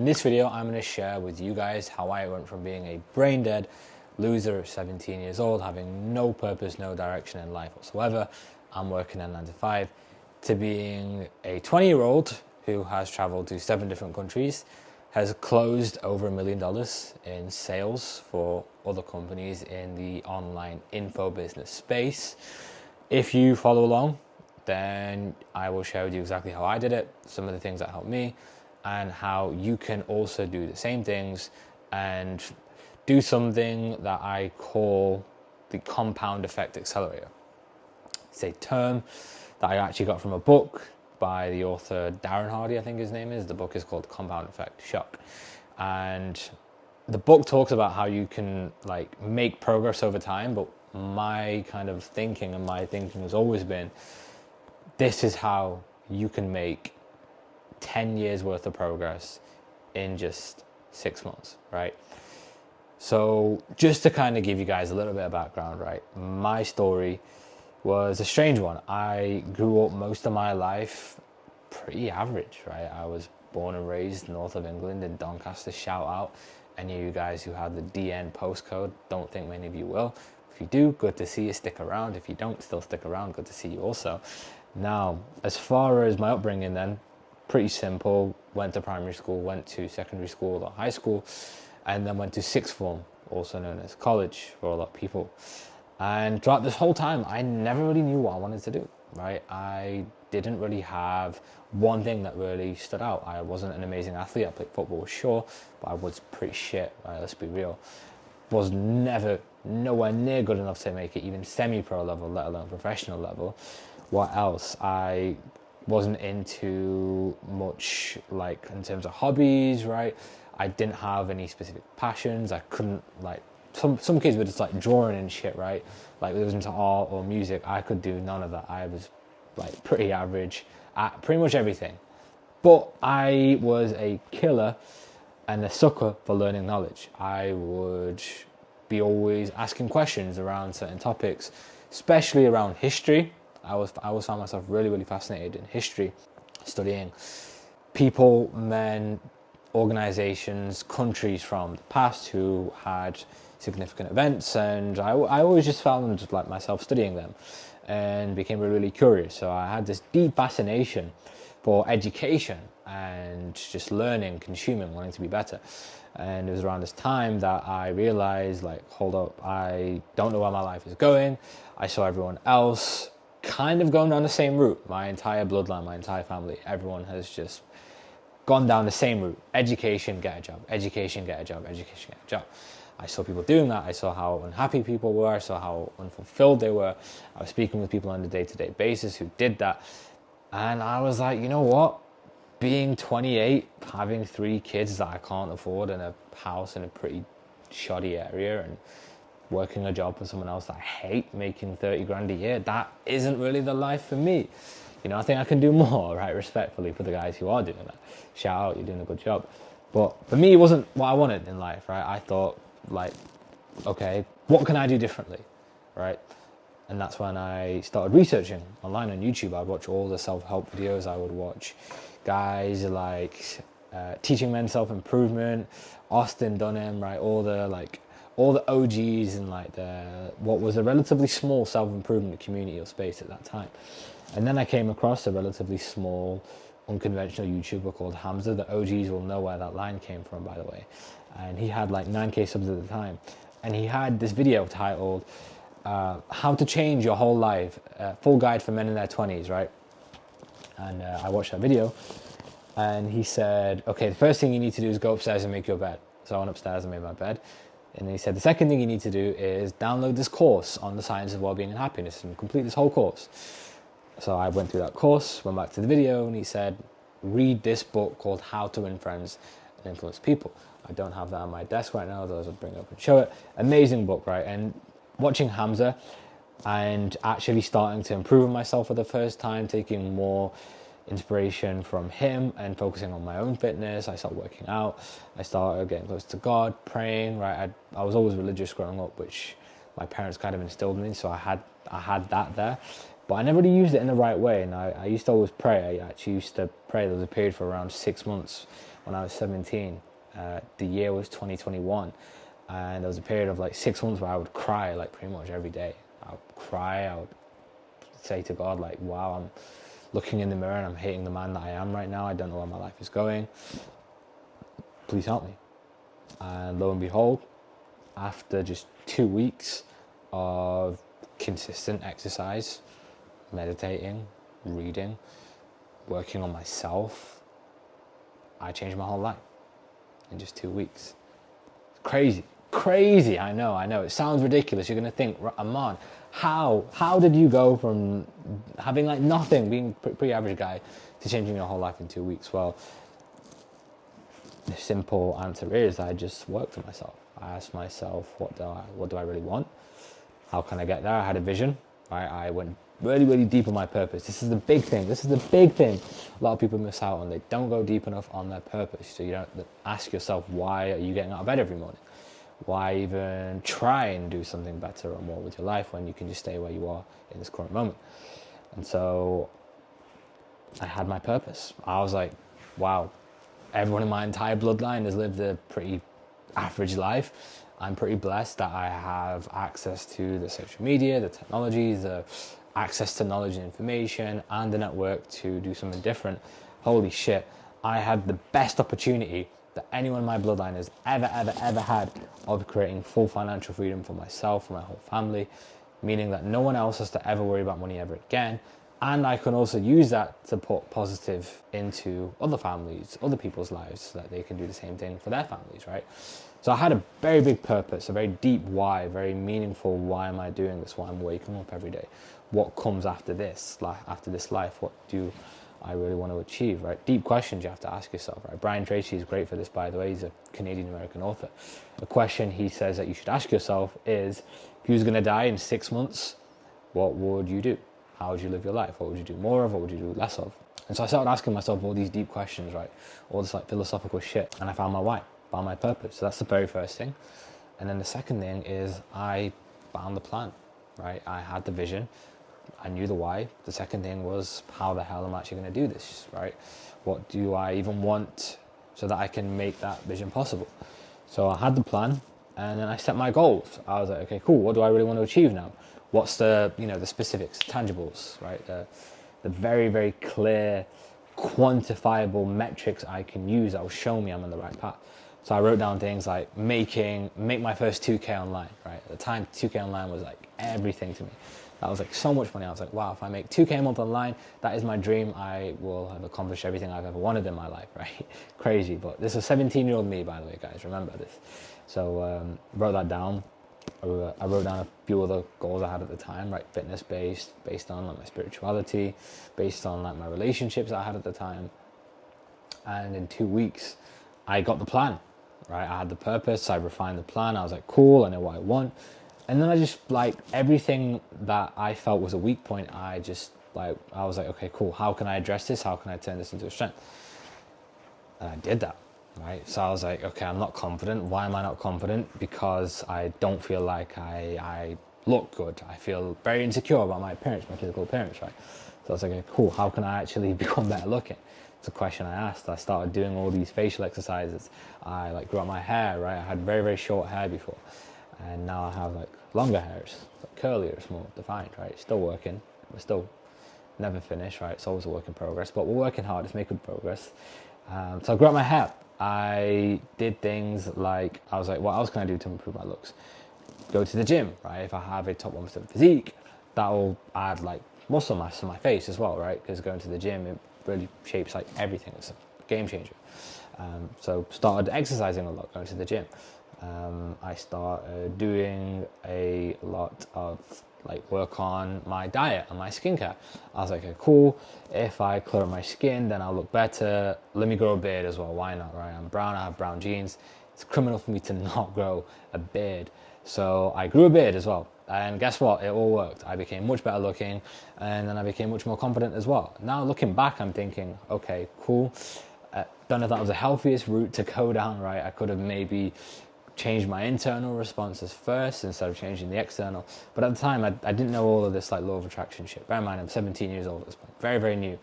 In this video, I'm going to share with you guys how I went from being a brain dead loser at 17 years old, having no purpose, no direction in life whatsoever. I'm working at 9 to 5, to being a 20-year-old who has traveled to 7 different countries, has closed over $1 million in sales for other companies in the online info business space. If you follow along, then I will share with you exactly how I did it, some of the things that helped me, and how you can also do the same things and do something that I call the compound effect accelerator. It's a term that I actually got from a book by the author Darren Hardy, I think his name is. The book is called Compound Effect Shock. And the book talks about how you can make progress over time, but my kind of thinking has always been, this is how you can make 10 years worth of progress in just 6 months, right? So just to kind of give you guys a little bit of background, right? My story was a strange one. I grew up most of my life pretty average, right? I was born and raised north of England in Doncaster. Shout out any of you guys who have the DN postcode. Don't think many of you will. If you do, good to see you, stick around. If you don't, still stick around, good to see you also. Now, as far as my upbringing then, pretty simple. Went to primary school, went to secondary school or high school, and then went to sixth form, also known as college for a lot of people. And throughout this whole time, I never really knew what I wanted to do, right? I didn't really have one thing that really stood out. I wasn't an amazing athlete. I played football, sure, but I was pretty shit, right? Let's be real. Was never nowhere near good enough to make it even semi-pro level, let alone professional level. What else? I wasn't into much in terms of hobbies, right? I didn't have any specific passions. I couldn't some kids were just drawing and shit, right? Like they was into art or music. I could do none of that. I was pretty average at pretty much everything. But I was a killer and a sucker for learning knowledge. I would be always asking questions around certain topics, especially around history. I always found myself really fascinated in history, studying people, men, organizations, countries from the past who had significant events, and I always just found myself studying them and became really curious. So I had this deep fascination for education and just learning, consuming, wanting to be better. And it was around this time that I realized, hold up, I don't know where my life is going. I saw everyone else kind of going down the same route. My entire bloodline, my entire family, everyone has just gone down the same route. Education, get a job. Education, get a job. Education, get a job. I saw people doing that. I saw how unhappy people were. I saw how unfulfilled they were. I was speaking with people on a day-to-day basis who did that. And I was like, you know what? Being 28, having 3 kids that I can't afford, and a house in a pretty shoddy area, and working a job for someone else that I hate, making 30 grand a year, that isn't really the life for me. You know, I think I can do more, right? Respectfully for the guys who are doing that. Shout out, you're doing a good job. But for me, it wasn't what I wanted in life, right? I thought, okay, what can I do differently, right? And that's when I started researching online on YouTube. I'd watch all the self-help videos. I would watch guys Teaching Men Self-Improvement, Austin Dunham, right? All the OGs in what was a relatively small self-improvement community or space at that time. And then I came across a relatively small, unconventional YouTuber called Hamza. The OGs will know where that line came from, by the way. And he had 9K subs at the time. And he had this video titled, How to Change Your Whole Life, Full Guide for Men in Their 20s, right? And I watched that video. And he said, okay, the first thing you need to do is go upstairs and make your bed. So I went upstairs and made my bed. And he said, the second thing you need to do is download this course on the science of well-being and happiness and complete this whole course. So I went through that course, went back to the video, and he said, read this book called How to Win Friends and Influence People. I don't have that on my desk right now, otherwise I'll bring it up and show it. Amazing book, right? And watching Hamza and actually starting to improve on myself for the first time, taking more inspiration from him and focusing on my own fitness. I started working out. I started getting close to God, praying, right? I was always religious growing up, which my parents kind of instilled in me, so I had that there. But I never really used it in the right way, and I used to always pray. I actually used to pray. There was a period for around 6 months when I was 17. The year was 2021, and there was a period of like 6 months where I would cry like pretty much every day. I would cry, I would say to God like, wow, I'm looking in the mirror and I'm hating the man that I am right now. I don't know where my life is going. Please help me. And lo and behold, after just 2 weeks of consistent exercise, meditating, reading, working on myself, I changed my whole life in just 2 weeks. It's crazy. I know. It sounds ridiculous. You're gonna think, Aman, how did you go from having like nothing, being a pretty average guy, to changing your whole life in 2 weeks? Well, the simple answer is I just worked on myself. I asked myself, what do I really want? How can I get there? I had a vision. I went really deep on my purpose. This is the big thing. A lot of people miss out on. They don't go deep enough on their purpose. So you don't ask yourself, why are you getting out of bed every morning? Why even try and do something better or more with your life when you can just stay where you are in this current moment? And so I had my purpose. I was like, wow, everyone in my entire bloodline has lived a pretty average life. I'm pretty blessed that I have access to the social media, the technology, the access to knowledge and information, and the network to do something different. Holy shit, I had the best opportunity that anyone in my bloodline has ever had of creating full financial freedom for myself, for my whole family, meaning that no one else has to ever worry about money ever again. And I can also use that to put positive into other families, other people's lives, so that they can do the same thing for their families, right? So I had a very big purpose, a very deep why, very meaningful why am I doing this, why I'm waking up every day. What comes after this, after this life? What do I really want to achieve, right? Deep questions you have to ask yourself, right? Brian Tracy is great for this, by the way. He's a Canadian-American author. A question he says that you should ask yourself is, if you was going to die in 6 months, what would you do? How would you live your life? What would you do more of? What would you do less of? And so I started asking myself all these deep questions, right? All this like philosophical shit. And I found my why, found my purpose. So that's the very first thing. And then the second thing is I found the plan, right? I had the vision. I knew the why. The second thing was, how the hell am I actually going to do this, right? What do I even want so that I can make that vision possible? So I had the plan, and then I set my goals. I was like, okay, cool. What do I really want to achieve now? What's the, the specifics, tangibles, right? The very clear, quantifiable metrics I can use that will show me I'm on the right path. So I wrote down things like make my first 2K online, right? At the time, 2K online was like everything to me. That was like so much money. I was like, wow, if I make 2K a month online, that is my dream. I will have accomplished everything I've ever wanted in my life, right? Crazy, but this is 17-year-old me, by the way, guys. Remember this. So wrote that down. I wrote down a few other goals I had at the time, right? Fitness-based, based on like my spirituality, based on like my relationships I had at the time. And in 2 weeks, I got the plan, right? I had the purpose. I refined the plan. I was like, cool, I know what I want. And then I just, like, everything that I felt was a weak point, I was like, okay, cool. How can I address this? How can I turn this into a strength? And I did that, right? So I was like, okay, I'm not confident. Why am I not confident? Because I don't feel like I look good. I feel very insecure about my appearance, my physical appearance, right? So I was like, okay, cool. How can I actually become better looking? It's a question I asked. I started doing all these facial exercises. I like grew out my hair, right? I had very short hair before. And now I have like longer hair, it's like curlier, it's more defined, right? Still working, we're still never finished, right? It's always a work in progress, but we're working hard, it's making progress. So I grew out my hair. I did things like, I was like, what else can I do to improve my looks? Go to the gym, right? If I have a top 1% physique, that'll add like muscle mass to my face as well, right? Because going to the gym, it really shapes like everything. It's a game changer. So started exercising a lot, going to the gym. I started doing a lot of like work on my diet and my skincare. I was like, okay, cool. If I clear up my skin, then I'll look better. Let me grow a beard as well. Why not, right? I'm brown, I have brown genes. It's criminal for me to not grow a beard. So I grew a beard as well. And guess what? It all worked. I became much better looking, and then I became much more confident as well. Now looking back, I'm thinking, okay, cool. Don't know if that was the healthiest route to go down, right? I could have maybe changed my internal responses first instead of changing the external. But at the time, I didn't know all of this like law of attraction shit. Bear in mind, I'm 17 years old at this point. Very new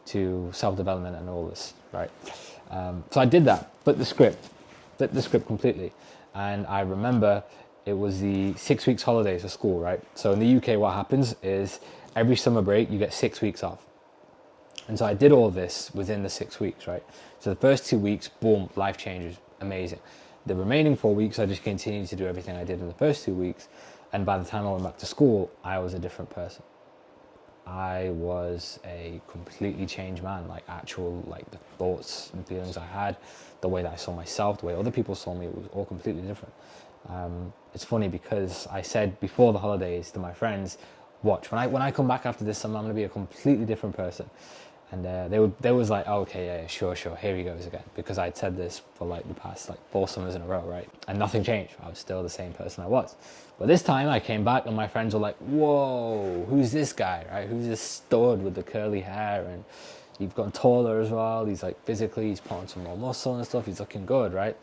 to self-development and all this, right? So I did that, flipped the script completely. And I remember it was the 6 weeks holidays for school, right? So in the UK, what happens is every summer break, you get 6 weeks off. And so I did all this within the 6 weeks, right? So the first 2 weeks, boom, life changes, amazing. The remaining 4 weeks, I just continued to do everything I did in the first 2 weeks. And by the time I went back to school, I was a different person. I was a completely changed man, like the thoughts and feelings I had, the way that I saw myself, the way other people saw me, it was all completely different. It's funny because I said before the holidays to my friends, watch, when I come back after this summer, I'm going to be a completely different person. And they was like, oh, okay, yeah, sure, here he goes again. Because I'd said this for like the past like 4 summers in a row, right? And nothing changed. I was still the same person I was. But this time I came back and my friends were like, whoa, who's this guy, right? Who's this stud with the curly hair? And you've gotten taller as well. He's like physically, he's put on some more muscle and stuff. He's looking good, right?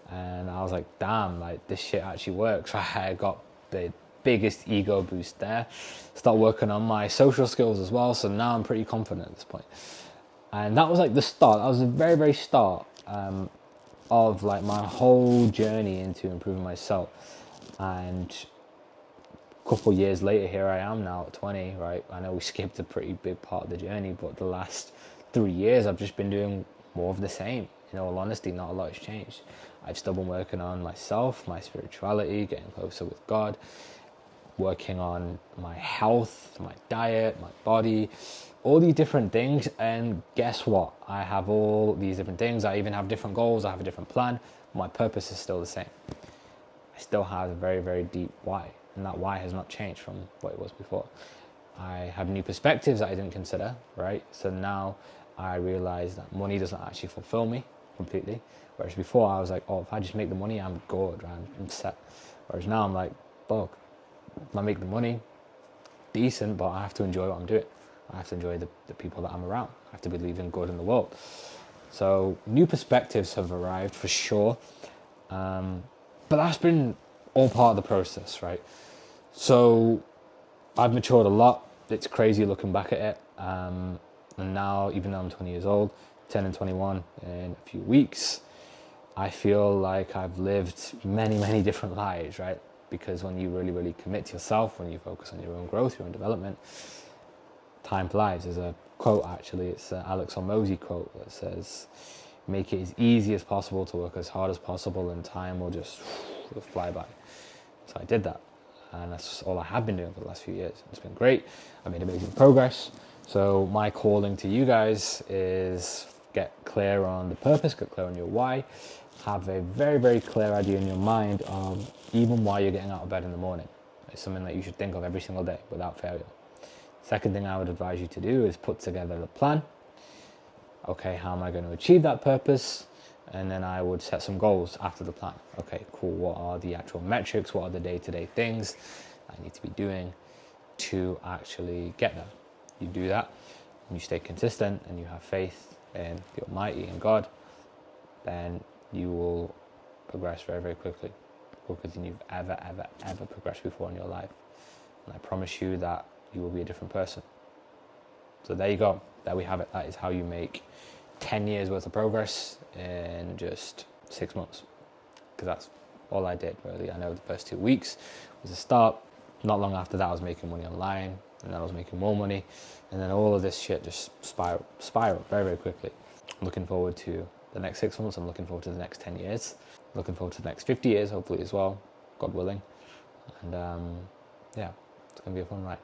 And I was like, damn, like this shit actually works. I got the biggest ego boost there. Start working on my social skills as well. So now I'm pretty confident at this point. And that was like the start. That was the very, very start of like my whole journey into improving myself. And a couple of years later, here I am now at 20, right? I know we skipped a pretty big part of the journey, but the last 3 years, I've just been doing more of the same. In all honesty, not a lot has changed. I've still been working on myself, my spirituality, getting closer with God, working on my health, my diet, my body, all these different things. And guess what? I have all these different things. I even have different goals. I have a different plan. My purpose is still the same. I still have a very, very deep why. And that why has not changed from what it was before. I have new perspectives that I didn't consider, right? So now I realize that money doesn't actually fulfill me completely. Whereas before I was like, oh, if I just make the money, I'm good, right? I'm set. Whereas now I'm like, fuck, I make the money, decent, but I have to enjoy what I'm doing. I have to enjoy the people that I'm around. I have to believe in good in the world. So new perspectives have arrived for sure. But that's been all part of the process, right? So I've matured a lot. It's crazy looking back at it. And now, even though I'm 20 years old, 10 and 21 in a few weeks, I feel like I've lived many, many different lives, right? Because when you really, really commit to yourself, when you focus on your own growth, your own development, time flies. There's a quote, actually, it's an Alex Hormozi quote that says, make it as easy as possible to work as hard as possible and time will just fly by. So I did that. And that's all I have been doing for the last few years. It's been great. I made amazing progress. So my calling to you guys is get clear on the purpose, get clear on your why, have a very, very clear idea in your mind of even why you're getting out of bed in the morning. It's something that you should think of every single day without failure. Second thing I would advise you to do is put together the plan. Okay, how am I going to achieve that purpose? And then I would set some goals after the plan. Okay, cool. What are the actual metrics? What are the day-to-day things I need to be doing to actually get there? You do that, and you stay consistent, and you have faith in the Almighty and God, then you will progress very, very quickly, quicker than you've ever progressed before in your life. And I promise you that you will be a different person. So there you go. There we have it. That is how you make 10 years worth of progress in just 6 months. Because that's all I did, really. I know the first 2 weeks was a start. Not long after that, I was making money online, and then I was making more money, and then all of this shit just spiraled very, very quickly. I'm looking forward to the next 6 months. I'm looking forward to the next 10 years. Looking forward to the next 50 years, hopefully as well, God willing. And yeah, it's going to be a fun ride.